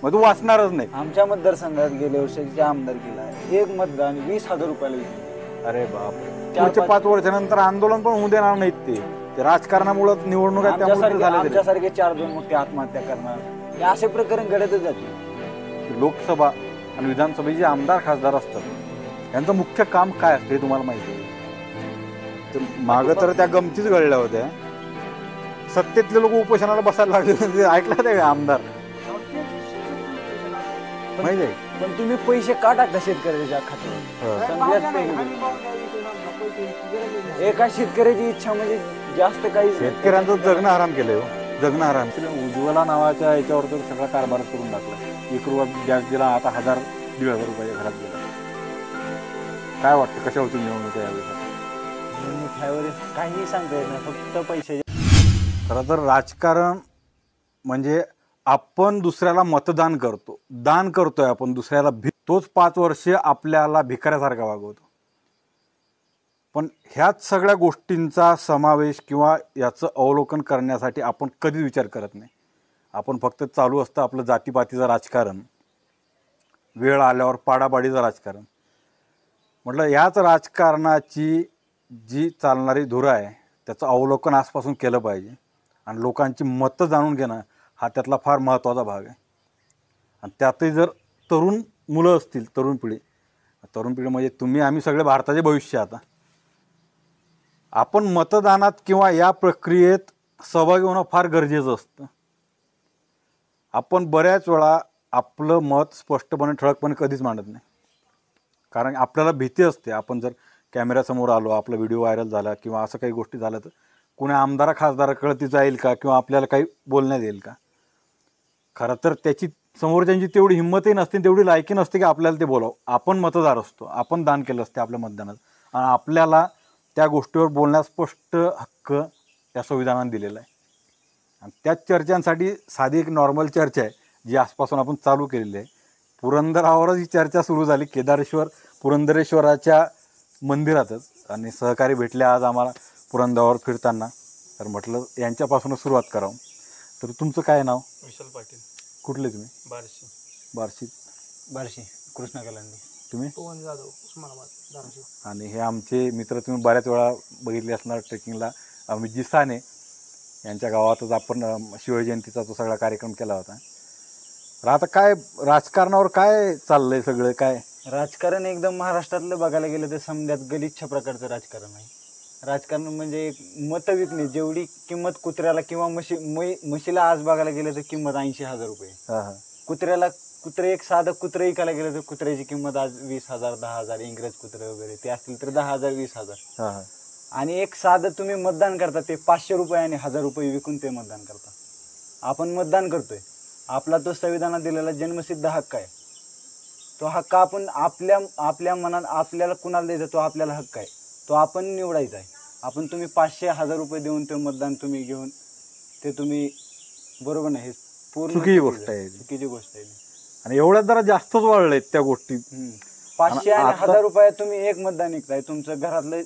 मग तू वाचणारच नाही. आमच्या मतदारसंघात गेल्या वर्षीच्या आमदारकीला एक मतदान 20,000 रुपयाला विकलं. अरे बाप, पुढच्या 5 वर्षानंतर आंदोलन पण होऊ देणार नाहीत. ते राजकारणामुळे निवडणूक आहे त्यामुळे आमच्यासारखे 4-2 मग ते आत्महत्या करणार, हे असे प्रकरण घडतच जाते. लोकसभा आणि विधानसभेचे आमदार खासदार असतात, यांचं मुख्य काम काय असतं हे तुम्हाला माहिती आहे? मागं तर त्या गमतीच घडल्या होत्या, सत्तेतले लोक उपोषणाला बसायला लागले. ऐकलं ते आमदार माहिती आहे? पण तुम्ही पैसे का टाकता शेतकऱ्याच्या खात्यावर? एका शेतकऱ्याची इच्छा म्हणजे जास्त काही. शेतकऱ्यांचं जगणं आराम केलंय, जगणं आराम केलं. उज्ज्वला नावाच्या याच्यावर तर सगळा कारभार करून टाकला. 1 रुपया गॅस दिला, आता 1,000-1,500 रुपये घरात गेला. काय वाटतं कशा होती निवडणूक यावेळेस? काही सांगता येत नाही, फक्त पैसे. खरं तर राजकारण म्हणजे आपण दुसऱ्याला मतदान करतो, दान करतोय आपण दुसऱ्याला, तोच 5 वर्षे आपल्याला भिकाऱ्यासारखा वागवतो. पण ह्याच सगळ्या गोष्टींचा समावेश किंवा याचं अवलोकन करण्यासाठी आपण कधीच विचार करत नाही. आपण फक्त चालू असतं आपलं जातीपातीचं राजकारण, वेळ आल्यावर पाडापाडीचं राजकारण. म्हटलं याच राजकारणाची जी चालणारी धुरा आहे त्याचं अवलोकन आजपासून केलं पाहिजे. आणि लोकांची मतं जाणून घेणं हा त्यातला फार महत्त्वाचा भाग आहे. आणि त्यातही जर तरुण मुलं असतील, तरुण पिढी म्हणजे तुम्ही आम्ही सगळे भारताचे भविष्य. आता आपण मतदानात किंवा या प्रक्रियेत सहभागी होणं फार गरजेचं असतं. आपण बऱ्याच वेळा आपलं मत स्पष्टपणे ठळकपणे कधीच मांडत नाही, कारण आपल्याला भीती असते. आपण जर कॅमेऱ्यासमोर आलो, आपला व्हिडिओ व्हायरल झाला किंवा असं काही गोष्टी झाल्या तर कुणी आमदार खासदाराकडे ती जाईल का किंवा आपल्याला काही बोलण्यात येईल का? खरं तर त्याची समोरच्यांची तेवढी हिंमतही नसते, तेवढी लायकी नसते की आपल्याला ते बोलावं. आपण मतदार असतो, आपण दान केलं असते आपल्या मतदानात, आणि आपल्याला त्या गोष्टीवर बोलण्यास स्पष्ट हक्क त्या संविधानाने दिलेला आहे. आणि त्याच चर्चांसाठी साधी एक नॉर्मल चर्चा आहे जी आजपासून आपण चालू केलेली आहे. पुरंदरावरच ही चर्चा सुरू झाली, पुरंदरेश्वराच्या मंदिरातच. आणि सहकारी भेटले आज आम्हाला पुरंदरावर फिरताना, तर म्हटलं यांच्यापासूनच सुरुवात करावं. तर तुमचं काय नाव? विशाल पाटील. कुठले तुम्ही? बार्शी कृष्णा कलांनी. तुम्ही? पवन जाधव, उस्मानाबाद, धाराशिव. आणि हे आमचे मित्र, तुम्ही बऱ्याच वेळा बघितले असणार ट्रेकिंगला, अमितजी साने यांच्या गावातच आपण शिवजयंतीचा तो सगळा कार्यक्रम केला होता. तर आता काय राजकारणावर काय चाललंय सगळं? काय राजकारण एकदम महाराष्ट्रातलं बघायला गेलं तर समजात गलिच्छ प्रकारचं राजकारण आहे. राजकारण म्हणजे मतं विकणे. जेवढी किंमत कुत्र्याला किंवा म्हशीला आज बघायला गेलं तर किंमत 80,000 रुपये. कुत्रे एक साधं कुत्रे विकायला गेलं तर कुत्र्याची किंमत आज 20,000, 10,000. इंग्रज कुत्रे वगैरे ते असतील तर 10,000, 20,000. आणि एक साधं तुम्ही मतदान करता ते 500 रुपये आणि 1,000 रुपये विकून ते मतदान करता. आपण मतदान करतोय, आपला तो संविधानात दिलेला जन्मसिद्ध हक्क आहे. तो हक्क आपण आपल्या मनात आपल्याला कुणाला द्यायचा, तो आपल्याला हक्क आहे, तो आपण निवडायचा आहे. आपण तुम्ही 500, 1,000 रुपये देऊन ते मतदान तुम्ही घेऊन ते तुम्ही, बरोबर नाही, पूर्ण चुकीची गोष्ट आहे. चुकीची गोष्ट आहे. आणि एवढ्यात जरा जास्तच वाढलेत त्या गोष्टी. 500 आणि 1,000 रुपये तुम्ही एक मतदान विकताय. तुमचं घरातलं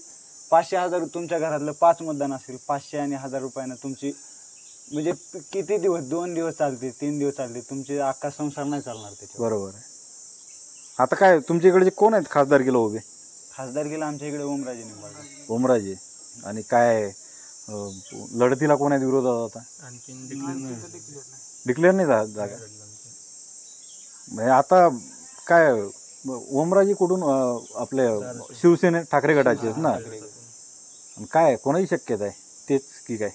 500, 1,000, तुमच्या घरातलं 5 मतदान असेल. 500 आणि 1,000 रुपयानं तुमची म्हणजे किती दिवस, 2 दिवस चालते, 3 दिवस चालते, तुमचे अख्खा संसार नाही चालणार त्याच्यावर. बरोबर आहे. आता काय तुमच्या इकडे कोण आहेत खासदारकीला उभे? खासदारकीला आमच्या इकडे ओमराजे निंबाळकर. ओमराजे. आणि काय लढतीला कोण आहेत विरोधात? आता आणखीन डिक्लेअर नाही जागा. म्हणजे आता काय ओमराजे कुठून? आपले शिवसेने ठाकरे गटाचे आहेत ना. काय कोणाची शक्यता आहे? तेच की काय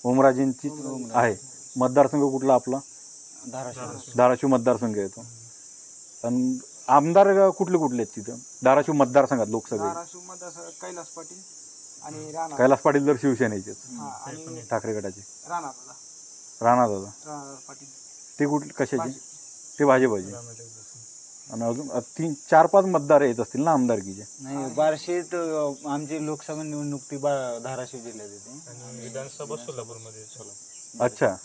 ओमराजेंची आहे? मतदारसंघ कुठला आपला? धाराशिव मतदारसंघ येतो. आणि आमदार कुठले आहेत तिथं धाराशिव मतदारसंघात? लोकसभेत कैलास पाटील तर शिवसेनेचेच, ठाकरे गटाचे. राणा दादा ते कुठले, कशाचे? ते भाजपचे. आणि अजून 3-4-5 मतदार येत असतील ना आमदारकीचे? नाही, बार्शीत आमची लोकसभा निवडणूक ती धाराशिव जिल्ह्यात येते आणि विधानसभा सोलापूरमध्ये. अच्छा.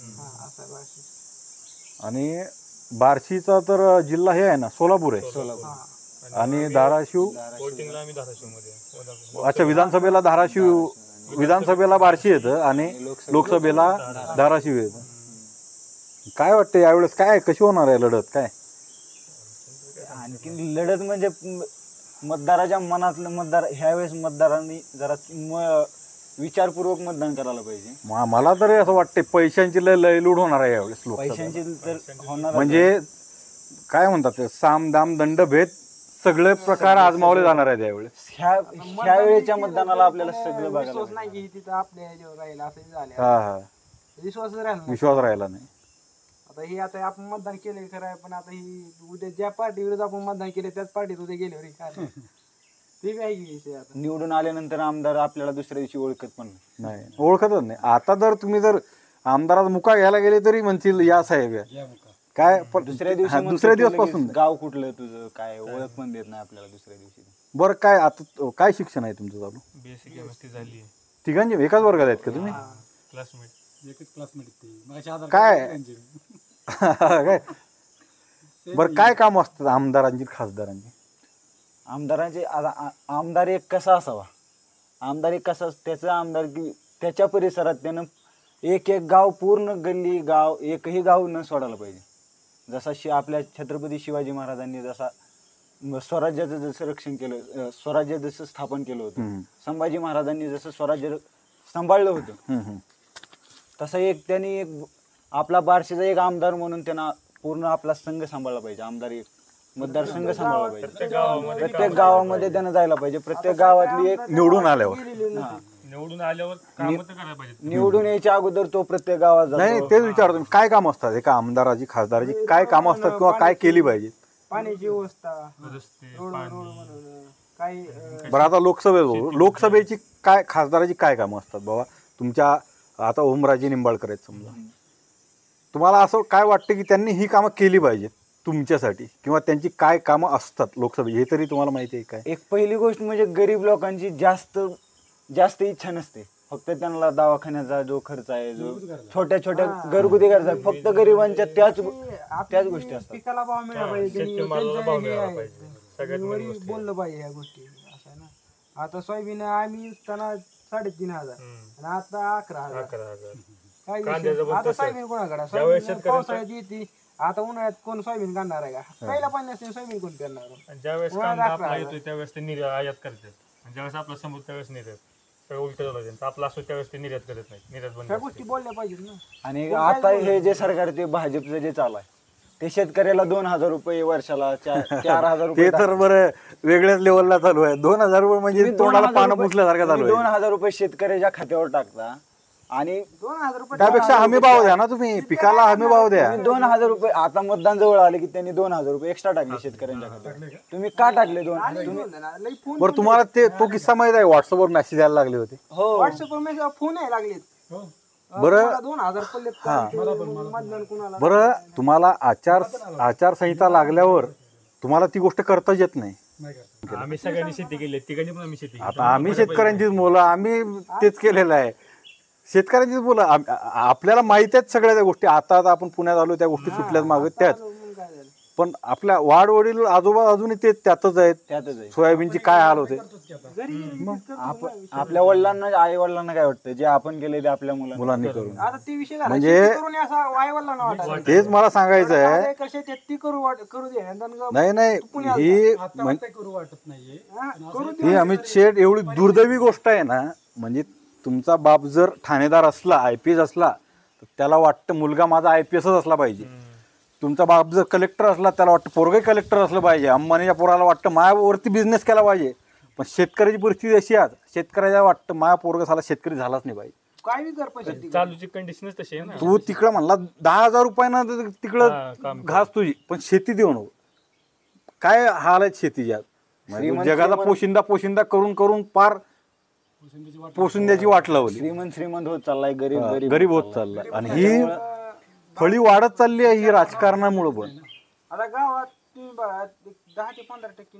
आणि बार्शीचा तर जिल्हा हे आहे ना, सोलापूर आहे. सोलापूर. आणि धाराशिव. अच्छा, विधानसभेला बार्शी येतं आणि लोकसभेला धाराशिव येतं. काय वाटतं यावेळेस काय कशी होणार आहे लढत काय? आणखीन लढत म्हणजे मतदाराच्या मनातलं मतदार ह्यावेळेस मतदारांनी जरा विचारपूर्वक मतदान करायला पाहिजे. मला तरी असं वाटते पैशांची लय लूट होणार आहे यावेळेस लोकसभेत. पैशांची तर होणार म्हणजे काय म्हणतात ते साम दाम दंड भेद सगळे प्रकार आजमावले जाणार आहेत यावेळेस. ह्या वेळेच्या मतदानाला आपल्याला सगळं बघायला विश्वास नाही की तिथं आपल्या ह्याच्यावर राहील असं झालं. हा हा विश्वास राहिला नाही. विश्वास राहिला नाही. आता आपण मतदान केलंय खरं आहे, पण आता ही उद्या ज्या पार्टी विरुद्ध आपण मतदान केले त्याच पार्टीत उद्या गेले काय ते काय की विषय. आता निवडून आल्यानंतर आमदार आपल्याला दुसऱ्या दिवशी ओळखत पण नाही, ओळखतच नाही. आता जर तुम्ही जर आमदाराचा मुका घ्यायला गेले तरी म्हणतील या साहेब या. काय पण दुसऱ्या दिवशी हा, दुसऱ्या दिवसपासून गाव कुठलं तुझं काय ओळख पण देत नाही आपल्याला दुसऱ्या दिवशी. बरं काय आता काय शिक्षण आहे तुमचं चालू? बेसिक केमिस्ट्री झाली आहे. तिघांचे एकाच वर्गात आहेत का तुम्ही? क्लासमेट एकच क्लासमेट काय काय बरं काय काम असतात आमदारांची खासदारांची? आमदारांचे आमदार एक कसा असावा, आमदार एक कसा त्याचं आमदार की त्याच्या परिसरात त्यानं एक एक गाव पूर्ण गल्ली गाव एकही गाव न सोडायला पाहिजे. जसा आपल्या छत्रपती शिवाजी महाराजांनी जसा स्वराज्याचं जसं रक्षण केलं, स्वराज्य जसं स्थापन केलं होतं, संभाजी महाराजांनी जसं स्वराज्य सांभाळलं होतं, तसं एक त्यांनी एक आपला बार्शीचा एक आमदार म्हणून त्यांना पूर्ण आपला संघ सांभाळला पाहिजे. आमदार एक मतदारसंघ सांभाळला पाहिजे. प्रत्येक गावामध्ये त्यानं जायला पाहिजे. प्रत्येक गावातली एक निवडून आल्यावर निवडून आल्यावर काम तर करायला पाहिजे. निवडून यायच्या अगोदर तो प्रत्येक गावात नाही जातो. तेच विचारतो मी, काय काम असतात एका आमदाराची खासदाराची काय काम असतात किंवा काय केली पाहिजे? पाण्याची व्यवस्था, रस्ते, रोड पाणी, बनवणं, काही बरं आता लोकसभेची काय खासदाराची काय कामं असतात बाबा तुमच्या? आता ओमराजे निंबाळकर आहेत समजा, तुम्हाला असं काय वाटतं की त्यांनी ही कामं केली पाहिजेत तुमच्यासाठी किंवा त्यांची काय कामं असतात लोकसभेची हे तरी तुम्हाला माहिती आहे काय? एक पहिली गोष्ट म्हणजे गरीब लोकांची जास्त इच्छा नसते. फक्त त्यांना दवाखान्याचा जो खर्च आहे, जो छोट्या छोट्या घरगुती खर्च आहे, फक्त गरिबांच्या त्याच गोष्टी असतात. पिकाला भाव मिळाला पाहिजे. शेतमालाला भाव मिळाला पाहिजे. सगळ्यात मेन गोष्ट आहे. बोललं पाहिजे ह्या गोष्टी. असं आहे ना, आता सोयाबीन आम्ही विकताना 3,500 आणि आता 11,000. 11,000. काय कांद्याचं पण आता तसंच. सोयाबीन कोणाकडे? ज्यावेळेस सोयाबीन शेतकऱ्यांचं- पावसाळ्यात येते, आता उन्हाळ्यात कोण सोयाबीन काढणार आहे का? पहिला पाणी असते सोयाबीन कोण करणार? आणि ज्यावेळेस उन्हाळ्यात कांदा 11,000. आपला येतोय त्यावेळेस ते आयात करतात, आणि ज्यावेळेस आपला समुद्र त्यावेळेस निर्यात. सगळं उलट झालं त्यांचं. आपला असतो त्यावेळेस ते निर्यात करत नाही, निर्यात बंद ह्या असते. गोष्टी बोलल्या पाहिजेत ना. आणि आता हे जे सरकार ते भाजपचं जे चालू आहे ते शेतकऱ्याला 2,000 रुपये वर्षाला 4,000 रुपये ते तर बरं वेगळ्याच लेवलला चालू आहे. 2,000 रुपये म्हणजे तोंडाला पानं पुसल्यासारखं चालू आहे. 2,000 रुपये शेतकऱ्याच्या खात्यावर टाकता आणि 2,000 रुपये त्यापेक्षा हमी भाव द्या ना तुम्ही, पिकाला हमी भाव द्या. तुम्ही 2,000 रुपये आता मतदान जवळ आले की त्यांनी 2,000 रुपये एक्स्ट्रा टाकले शेतकऱ्यांच्या खात्यावर. तुम्ही का टाकले तुम्ही? लई फोन बरं तुम्हाला तो किस्सा माहित आहे व्हॉट्सअपवर मेसेज यायला लागले होते? हो व्हॉट्सअपवर मेसेज फोन आहे लागलेत. बरं. मला 2,000 पडलेत का? मतदान कुणाला? बरं तुम्हाला आचारसंहिता लागल्यावर तुम्हाला ती गोष्ट करताच येत नाही. आम्ही सगळ्यांनी शेती केली, तिघांनी पण आम्ही शेती केली. आता आम्ही शेतकऱ्यांचीच मुलं, आम्ही तेच केलेलं आहे. शेतकऱ्यांचीच मुलं, आपल्याला माहिती आहेत सगळ्या त्या गोष्टी. आता आपण पुण्यात आलो त्या गोष्टी सुटल्यात मागे त्याच, मग काय झालं? पण आपल्या वाडवडील आजोबा अजूनही ते त्यातच आहेत. त्यातच आहे. सोयाबीनची काय हाल होते आपल्या वडिलांना आई वडिलांना काय वाटतं जे आपण केले ते आपल्या मुलांनी करून. आता ते विषय झाला. म्हणजे- शेती करून असा वायवला ना वाटायला. तेच मला सांगायचं आहे. 10 एकर शेती आहे, ती करू दे. आणि नंतर नाही नाही ही करू वाटत नाहीये. करू दे. ही अमित शेठ एवढी दुर्दैवी गोष्ट आहे ना. म्हणजे तुमचा बाप जर ठाणेदार असला, IPS असला, तर त्याला वाटतं मुलगा माझा IPSच असला पाहिजे. तुमचा बाप जर कलेक्टर असला त्याला वाटतं पोरगे कलेक्टर असलं पाहिजे. अंबानीच्या पोराला वाटतं मायावरती बिझनेस केला पाहिजे. पण शेतकऱ्याची परिस्थिती अशी आहे, शेतकऱ्याला वाटतं माया पोरगा झाला शेतकरी झालाच नाही पाहिजे. काय बी कर पण शेती कर. चालूची कंडिशनच तशी आहे ना. तू तिकडं म्हणला 10,000 रुपयानं तिकडं काम घास तुझी, पण शेती देऊ नको. काय हाल आहेत शेतीच्या. म्हणजे जगाचा पोशिंदा करून करून पार पोशिंद्याची वाट लावली. श्रीमंत होत चाललाय, गरीब होत चाललाय. आणि ही फळी वाढत चालली आहे ही राजकारणामुळे. पण आता गावात तुम्ही बघा 10 ते 15%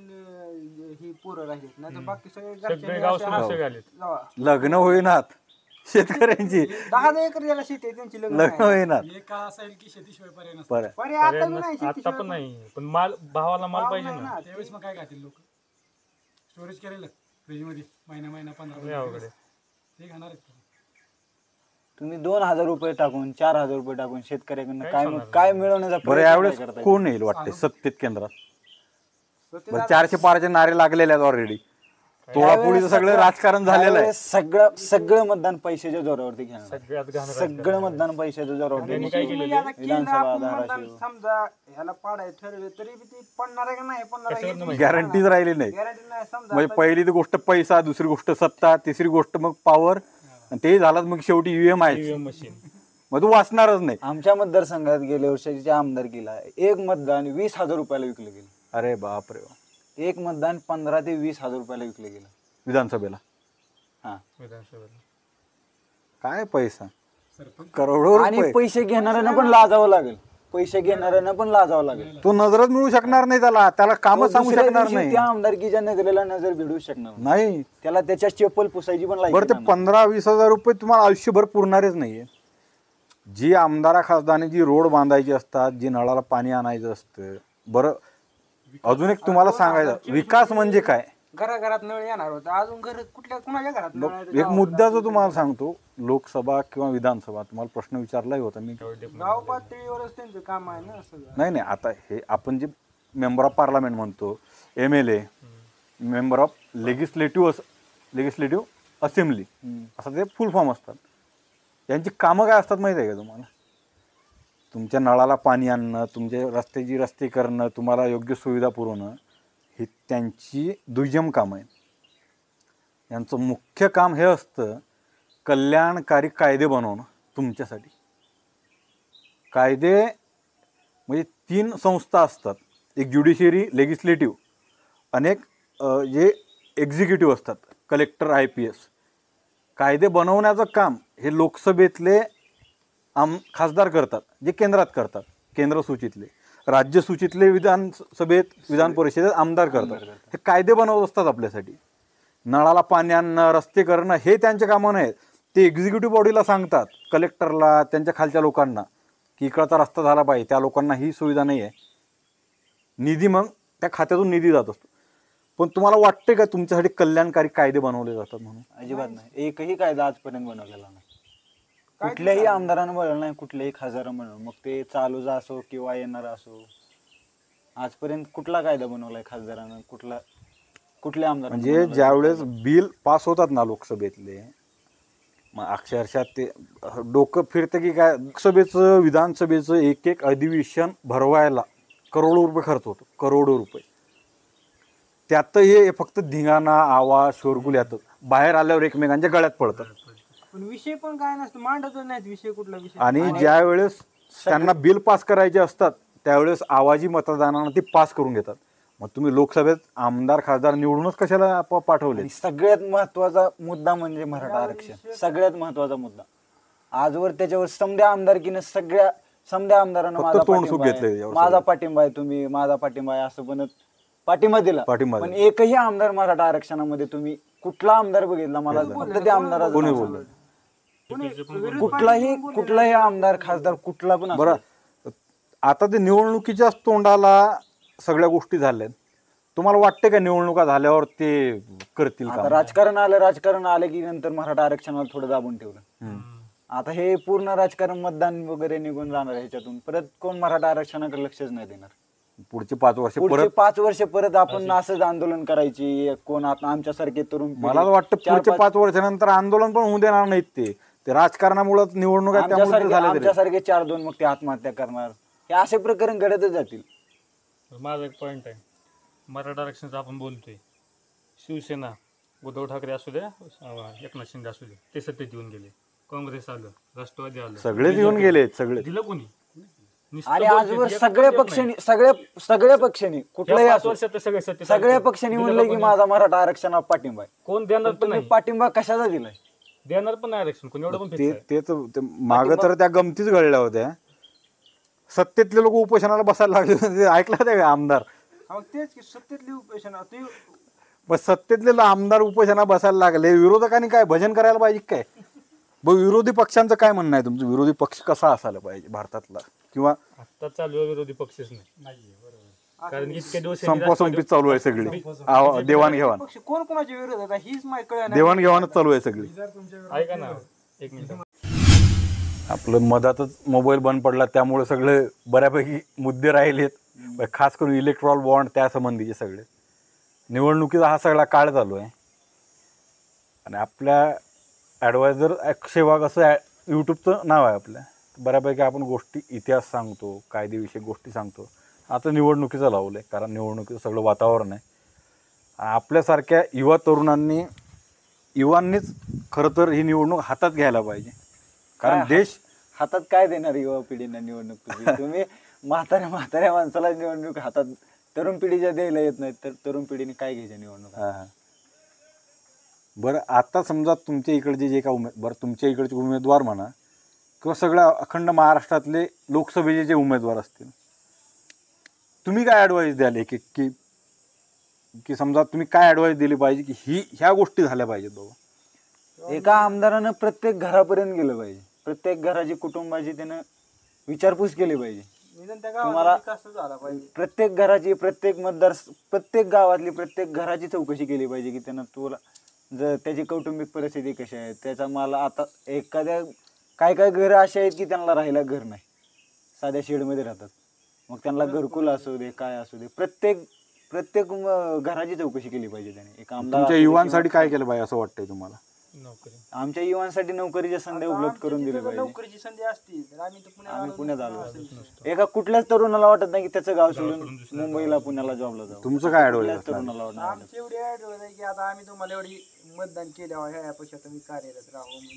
ही पोरं राहिलीत, नाही तर बाकी सगळे सगळे गाव सोडून सगळे आलेत. लग्न होईनात शेतकऱ्यांची, 10 एकर ज्याला शेती आहे त्यांची लग्न लग्न होईनात. हे का असेल की शेतीशिवाय पर्याय नसतो. बरं पर्याय आता बी नाही आता पण नाही, पण माल भावाला माल पाहिजे ना. त्यावेळेस मग काय खातील लोक? स्टोरेज करेल फ्रीज मध्ये महिना 15 लय अवघड आहे. ते खाणार आहेत का? तुम्ही 2,000 रुपये टाकून 4,000 रुपये टाकून शेतकऱ्याकडनं काय मिळवण्याचा बरं प्रयत्न यावेळेस काय करताय? कोण येईल वाटते सत्तेत केंद्रात? बरं 400 पारचे नारे लागलेले आहेत ऑलरेडी. तोडाफोडीचं सगळं राजकारण झालेलं आहे. यावेळेस सगळं मतदान पैशाच्या जोरावरती घेणार. सगळ्यात घाण सगळं मतदान पैशाच्या जोरावरती त्यांनी घेणार. काय केलेलं आता केलं विधानसभा, आपण धाराशिव. मतदान समजा ह्याला पाडायचं ठरवलं तरी बी ती पडणार आहे का नाही पडणार कशावरनं आहे माहिती? गॅरंटीच राहिली नाही. गॅरंटी नाही समजा म्हणजे पहिली ती गोष्ट पैसा, दुसरी गोष्ट सत्ता, तिसरी गोष्ट मग पॉवर, आणि ते झालं मग शेवटी ईव्हीएम आहे. ईव्हीएम मशीन मग तू वाचणारच नाही. आमच्या मतदारसंघात गेल्या वर्षाच्या आमदारकीला एक मतदान 20,000 रुपयाला विकलं गेलं. अरे बाप रे बाप. एक मतदान 15 ते 20,000 रुपयाला विकलं गेलं. विधानसभेला हा. विधानसभेला. काय पैसा, सरपंच करोडो आणि रुपये. पैसे घेणाऱ्यांना पण लाजावं लागेल. पैसे घेणाऱ्यांना पण लाजावं लागेल. तो नजरच मिळू शकणार नाही त्याला कामच सांगू दुसऱ्या शकणार दिवशी नाही. त्या आमदारकीच्या नजरेला नजर भिडू शकणार नाही. नाही. त्याला त्याच्या चप्पल पुसायची पण बरं लायकी ते 15-20 हजार रुपये तुम्हाला आयुष्यभर पुरणारच नाहीये. जी आमदारा खासदाराने जी रोड बांधायची असतात, जी नळाला पाणी आणायचं असतं. बरं अजून एक तुम्हाला सांगायचं, विकास म्हणजे काय? घराघरात नळ येणार होता, अजून घर कुठल्या कुणाच्या घरात नळ आहे? एक मुद्दा जो तुम्हाला सांगतो, लोकसभा किंवा विधानसभा तुम्हाला प्रश्न विचारलाही होता मी. गाव पातळीवरच त्यांचं काम आहे ना सगळं. नाही आता हे आपण जे मेंबर ऑफ पार्लमेंट म्हणतो, MLA, member of legislative assembly, असं ते फुल फॉर्म असतात. यांची कामं काय असतात माहिती आहे का तुम्हाला? तुमच्या नळाला पाणी आणणं, तुमच्या रस्त्याची रस्ते करणं, तुम्हाला योग्य सुविधा पुरवणं, ही त्यांची दुय्यम कामं आहेत. यांचं मुख्य काम हे असतं कल्याणकारी कायदे बनवणं तुमच्यासाठी. कायदे म्हणजे 3 संस्था असतात, एक ज्युडिशियरी, लेजिस्लेटिव्ह, अनेक जे एक्झिक्युटिव्ह असतात, कलेक्टर, IPS. कायदे बनवण्याचं काम हे लोकसभेतले खासदार करतात, जे केंद्रात करतात, केंद्र सूचीतले. राज्य सूचीतले विधानसभेत, विधान परिषदेत आमदार करतात. हे कायदे बनवत असतात आपल्यासाठी. नळाला पाणी आणणं, रस्ते करणं हे त्यांचे कामं नाहीत. ते एक्झिक्युटिव्ह बॉडीला सांगतात, कलेक्टरला, त्यांच्या खालच्या लोकांना, की इकडचा रस्ता झाला पाहिजे, त्या लोकांना ही सुविधा नाही आहे. निधी मग त्या खात्यातून निधी जात असतो. पण तुम्हाला वाटते का तुमच्यासाठी कल्याणकारी कायदे बनवले जातात म्हणून? अजिबात नाही. एकही कायदा आजपर्यंत बनवलेला नाही. कुठल्याही आमदारानं बनवलं नाही, कुठल्याही खासदारानं बनवलं, मग ते चालूचा असो किंवा येणारा असो. आजपर्यंत कुठला कायदा बनवलाय खासदारानं? कुठल्या आमदारानं? म्हणजे ज्यावेळेस बिल पास होतात ना लोकसभेतले, मग अक्षरशः ते डोकं फिरतं की काय. लोकसभेचं, विधानसभेचं एक अधिवेशन भरवायला करोडो रुपये खर्च होतो, करोडो रुपये. त्यात हे फक्त धिंगाणा, आवाज, शोरगुल यातच. बाहेर आल्यावर एकमेकांच्या गळ्यात पडतात. पण विषय पण काय नसतं, मांडतच नाहीत विषय, कुठला विषय. आणि ज्या वेळेस त्यांना बिल पास करायचे असतात त्यावेळेस आवाजी मतदानानं ते पास करून घेतात. मग तुम्ही लोकसभेत आमदार खासदार निवडूनच कशाला पाठवले? सगळ्यात महत्वाचा मुद्दा म्हणजे मराठा आरक्षण. सगळ्यात महत्वाचा मुद्दा. आजवर त्याच्यावर समध्या आमदारकीनं समध्या आमदारांना माझा पाठिंबा आहे, तुम्ही माझा पाठिंबा आहे असं बनत पाठिंबा दिला. पण एकही आमदार मराठा आरक्षणामध्ये तुम्ही कुठला आमदार बघितला मला फक्त त्या आमदाराचं कोणी बोललं? कुठलाही आमदार खासदार कुठला पण बरं, आता ते निवडणुकीच्याच तोंडाला सगळ्या गोष्टी झाल्यात. तुम्हाला वाटते का निवडणुका झाल्यावर ते करतील का? राजकारण आलं की नंतर मराठा आरक्षणाला थोडं दाबून ठेवलं. आता हे पूर्ण राजकारण, मतदान वगैरे निघून जाणार ह्याच्यातून. परत कोण मराठा आरक्षणाकडे लक्षच नाही देणार. पुढचे 5 वर्ष परत आपण असंच आंदोलन करायची. कोण आमच्यासारखे तरुण, मला वाटतं पुढचे 5 वर्षानंतर आंदोलन पण होऊ देणार नाहीत. ते राजकारणामुळे निवडणूक आमच्यासारखे 4-2 मग ते आत्महत्या करणार. हे असे प्रकरण घडतच जातील. माझा एक पॉईंट आहे, मराठा आरक्षणाचं आपण बोलतोय. शिवसेना, उद्धव ठाकरे असू द्या, एकनाथ शिंदे असू दे, ते सत्तेत येऊन गेले. काँग्रेस आलं, राष्ट्रवादी आलं, सगळेच येऊन गेले. सगळे दिलं कोणी? आणि आजवर सगळ्या पक्षांनी कुठल्याही सगळ्या पक्षांनी म्हणलं की माझा मराठा आरक्षणाला पाठिंबा आहे. कोण देणार पण नाही. पाठिंबा कशाचा दिलाय? देणार पण नाही आरक्षण कोण, एवढं पण ते माग तर त्या गमतीच घडल्या होत्या. सत्तेतले लोक उपोषणाला बसायला लागले. ऐकलं होतं का आमदार? तेच सत्तेतले उपोषण. मग सत्तेतले आमदार उपोषणाला बसायला लागले. विरोधकांनी काय भजन करायला पाहिजे काय? विरोधी पक्षांचं काय म्हणणं आहे तुमचं? विरोधी पक्ष कसा असायला पाहिजे भारतातला? किंवा आता चालू विरोधी पक्षच नाही, कारण इतके दिवस संपासंपीत चालू आहे सगळी, देवाणघेवाण. कोण कोणाच्या विरोधात हीच माहिती कळणार. देवाणघेवाणच चालू आहे सगळी. ऐका ना एक मिनिट. आपलं मधातच मोबाईल बंद पडला त्यामुळे सगळे बऱ्यापैकी मुद्दे राहिलेत, खास करून इलेक्ट्रॉल बॉन्ड त्या संबंधीचे सगळे. निवडणुकीचा हा सगळा काळ चालू आहे आणि आपल्या ॲडवायझर अक्षय वाघ असं यूट्यूबचं नाव आहे आपल्या. बऱ्यापैकी आपण गोष्टी इतिहास सांगतो, कायदेविषयक गोष्टी सांगतो. आता निवडणुकीचं लावलं आहे कारण निवडणुकीचं सगळं वातावरण आहे. आपल्यासारख्या युवांनीच खरं तर ही निवडणूक हातात घ्यायला पाहिजे. कारण देश हातात काय देणार युवा पिढींना निवडणूक? तुम्ही म्हाताऱ्या माणसाला निवडणूक हातात तरुण पिढीच्या द्यायला येत नाही, तर तरुण पिढीने काय घ्यायचं निवडणूक? बरं, आता समजा तुमच्या इकडचे जे का तुमच्या इकडचे उमेदवार म्हणा किंवा सगळ्या अखंड महाराष्ट्रातले लोकसभेचे जे उमेदवार असतील, तुम्ही काय ॲडवाईस द्याल एक की समजा तुम्ही काय ॲडवाईस दिली पाहिजे की ह्या गोष्टी झाल्या पाहिजेत बाबा? एका आमदारानं प्रत्येक घरापर्यंत गेलं पाहिजे, प्रत्येक घराची कुटुंबाची त्यानं विचारपूस केली पाहिजे. तुम्हाला प्रत्येक घराची, प्रत्येक गावातली प्रत्येक घराची चौकशी केली पाहिजे की त्यानं तुला जर त्याची कौटुंबिक परिस्थिती कशी आहे, त्याचा मला आता एखाद्या काय घरं अशी आहेत की त्यांना राहायला घर नाही, साध्या शेडमध्ये राहतात. मग त्यांना घरकुल असू दे काय असू दे, प्रत्येक घराची चौकशी केली पाहिजे त्याने. एक आमदार तुमच्या युवांसाठी काय केलं पाहिजे असं वाटतंय तुम्हाला? नोकरी आमच्या युवांसाठी नोकरीच्या संधी उपलब्ध करून दिल्या पाहिजे. नोकरीची संधी असती तर आम्ही पुण्यात आलो. एका कुठल्याच तरुणाला वाटत नाही की त्याचं गाव सोडून मुंबईला पुण्याला जॉबला जाऊ. तुमचं काय ॲडवाईस कुठल्याच तरुणाला वाटत नाही. आमची एवढी ॲडवाईस आहे की आता आम्ही तुम्हाला एवढी मतदान केल्यावर ह्या पक्षात तुम्ही कार्यरत राहू, म्हणजे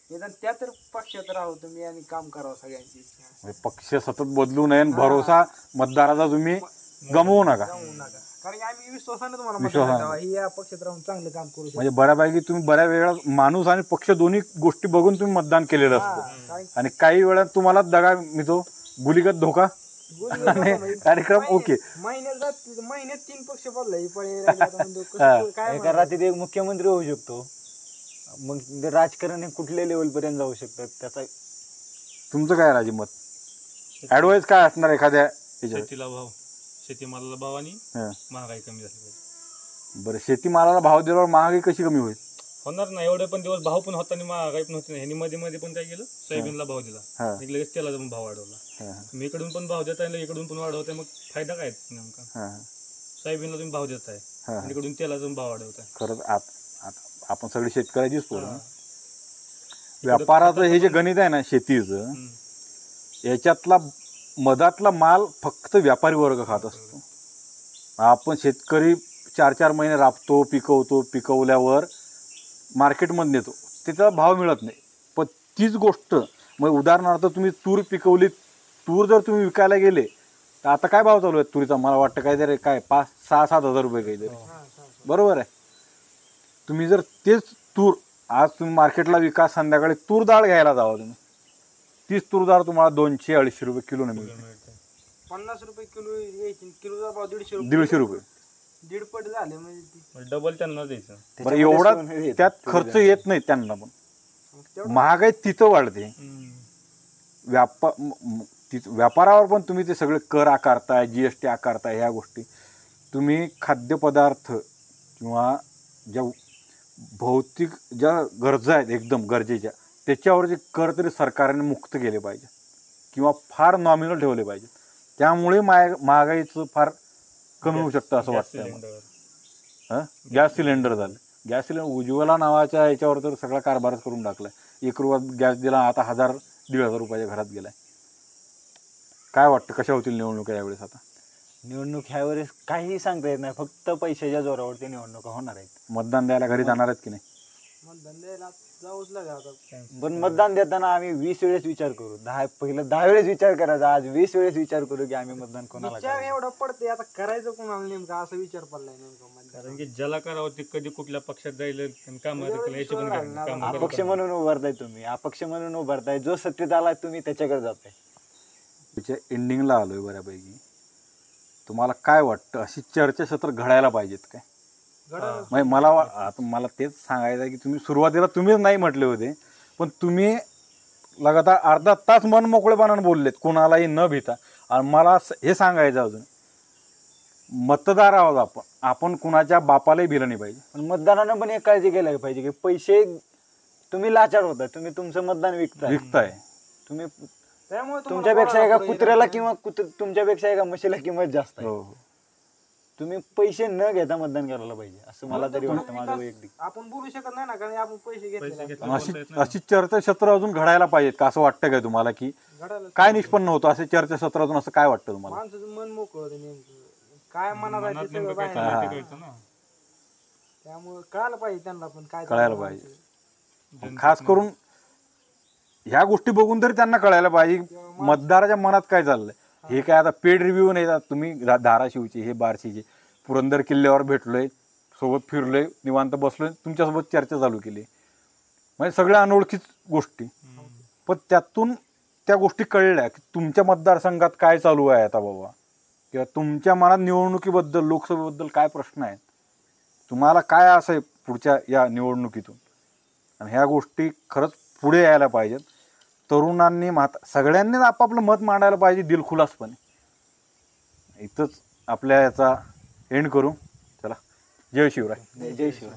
निदान त्या तर पक्षात राहू तुम्ही आणि काम करावं सगळ्यांची इच्छा. म्हणजे पक्ष सतत बदलू नये, भरोसा मतदाराचा तुम्ही गमवू नका. कारण की आम्ही विश्वासाने तुम्हाला मतदान करावं, ही या पक्षात राहून चांगलं काम करू शकतो. म्हणजे बऱ्यापैकी तुम्ही बऱ्याच वेळा माणूस आणि पक्ष दोन्ही गोष्टी बघून तुम्ही मतदान केलेलं असतं आणि काही वेळा तुम्हाला दगा मिळतो, गुलीगत धोका आणि कार्यक्रम ओके. महिन्यात 3 पक्ष बदलाय काय एका रात्रीत एक मुख्यमंत्री होऊ शकतो. मग राजकारण हे कुठल्या लेवल पर्यंत जाऊ शकतात त्याचा. तुमचं काय राजी मत, ॲडवाईस काय असणार एखाद्या शेतीला भाव, शेतीमालाला भाव आणि महागाई कमी झाली पाहिजे. बरं, शेतीमालाला भाव दिल्यावर महागाई कशी कमी होईल? होणार नाही, एवढे पण दिवस भाव पण होता आणि महागाई पण होती. ह्यांनी मध्ये पण काय केलं, सोयाबीनला भाव दिला, लगेच त्याला पण भाव वाढवला. तुम्ही इकडून पण भाव देताय, इकडून पण वाढवताय, मग फायदा काय नेमका? सोयाबीनला तुम्ही भाव देताय आणि इकडून त्याला पण भाव वाढवताय. खरंच आपण सगळे शेतकऱ्याचीच पोरं. व्यापाराचं हे जे गणित आहे ना शेतीचं, याच्यातला मधातला माल फक्त व्यापारी वर्ग खात असतो. आपण शेतकरी 4-4 महिने राबतो, पिकवल्यावर मार्केटमध्ये नेतो, त्याचा भाव मिळत नाही. पण तीच गोष्ट मग उदाहरणार्थ तुम्ही तूर पिकवली, तूर जर तुम्ही विकायला गेले तर आता काय भाव चालू आहे तुरीचा? मला वाटतं काहीतरी काय 5-6-7 हजार रुपये काहीतरी, बरोबर आहे. तुम्ही जर तेच तूर आज तुम्ही मार्केटला विका, संध्याकाळी तूर डाळ घ्यायला जावा तुम्ही, तीच तूर डाळ तुम्हाला 200-250 रुपये किलोने मिळते. 50 रुपये किलो यायची, किलोचा भाव 150 रुपये, 1.5 पट झाले म्हणजे डबल त्यांना द्यायचं. बरं, एवढा त्यात खर्च येत नाही त्यांना, पण महागाई तिथं वाढते. व्यापारावर पण तुम्ही ते सगळे कर आकारताय, GST आकारताय. ह्या गोष्टी तुम्ही खाद्यपदार्थ किंवा ज्या भौतिक ज्या गरजा आहेत एकदम गरजेच्या, त्याच्यावरचे कर तरी सरकारने मुक्त केले पाहिजे किंवा फार नॉमिनल ठेवले पाहिजे. त्यामुळे महागाईचं फार कमी होऊ शकतं असं वाटतं. गॅस सिलेंडर झालं, गॅस सिलेंडर उज्ज्वला नावाच्या याच्यावर तर सगळा कारभारच करून टाकलाय. 1 रुपयात गॅस दिला, आता 1000-1500 रुपयाच्या घरात गेलाय. काय वाटतं कशा होतील निवडणुका यावेळेस? आता निवडणूक ह्यावेळेस काहीही सांगता येत नाही, फक्त पैशाच्या जोरावरती निवडणुका होणार आहेत. मतदान द्यायला घरी जाणार आहेत की नाही? मतदान द्यायला जाऊच लागेल. पण मतदान देताना आम्ही 20 वेळेस विचार करू. 10 वेळेस विचार करायचा, आज 20 वेळेस विचार करू की आम्ही मतदान कोणाला विचार एवढा पडते, आता करायचं कोणाला नेमका असा विचार पडलाय नेमका. कारण की ज्याला करावं ते कधी कुठल्या पक्षात जाईल आणि काम अपक्ष म्हणून उभारताय तुम्ही, अपक्ष म्हणून उभारताय. जो सत्तेत आलाय तुम्ही त्याच्याकडे जाताय. त्याच्या एंडिंगला आलोय बऱ्यापैकी. तुम्हाला काय वाटतं, अशी चर्चासत्र घडायला पाहिजेत काय? म्हणजे मला तेच सांगायचं आहे की तुम्ही सुरुवातीला तुम्हीच नाही म्हटले होते, पण तुम्ही लगातार अर्धा तास मन मोकळेपणाने बोललेत, कोणालाही न भीता. आणि मला हे सांगायचं अजून, मतदार आहोत आपण कुणाच्या बापालाही भिलं नाही पाहिजे. पण मतदारानं पण एक काळजी केली पाहिजे की पैसे तुम्ही लाचार होताय, तुम्ही तुमचं मतदान विकताय. तुम्ही त्यामुळे तुम्हाला तुमच्यापेक्षा बोलायला एका पुढे कुत्र्याला येणार किंवा तुमच्यापेक्षा एका म्हशीला किंमत जास्त आहे. हो तुम्ही पैसे न घेता मतदान करायला पाहिजे असं मला तरी वाटतं, माझं विकास वैयक्तिक. आपण बोलू शकत नाही ना, कारण आपण पैसे घेतले घेतले अशी अशी चर्चासत्र अजून घडायला पाहिजेत का असं वाटतं काय तुम्हाला की घडायला काय निष्पन्न होतं असे चर्चासत्रातून असं काय वाटतं तुम्हाला? माणसाचं मन मोकळं होतं नेमकं, काय मनात आहे ते मनात सगळं नेमकं काय बाहेर चाललंय येतं. ते कळतं ना. त्यामुळे कळायला पाहिजे त्यांना पण काय कळायला चाललंय पाहिजे. खास करून ह्या गोष्टी बघून तरी त्यांना कळायला पाहिजे मतदाराच्या मनात काय चाललंय. हे काय आता पेड रिव्ह्यू नाही, आता तुम्ही धाराशिवचे हे बार्शीचे पुरंदर किल्ल्यावर भेटलोय, सोबत फिरलोय, निवांत बसलोय, तुमच्यासोबत चर्चा चालू केली, म्हणजे सगळ्या अनोळखीच गोष्टी. पण त्यातून त्या गोष्टी कळल्या की तुमच्या मतदारसंघात काय चालू आहे आता बाबा, किंवा तुमच्या मनात निवडणुकीबद्दल लोकसभेबद्दल काय प्रश्न आहेत, तुम्हाला काय असं आहे पुढच्या या निवडणुकीतून. आणि ह्या गोष्टी खरंच पुढे यायला पाहिजेत. तरुणांनी सगळ्यांनीच आपापलं मत मांडायला पाहिजे दिलखुलासपणे. इथंच आपल्या याचा एंड करू. चला, जय शिवराय. जय शिवराय.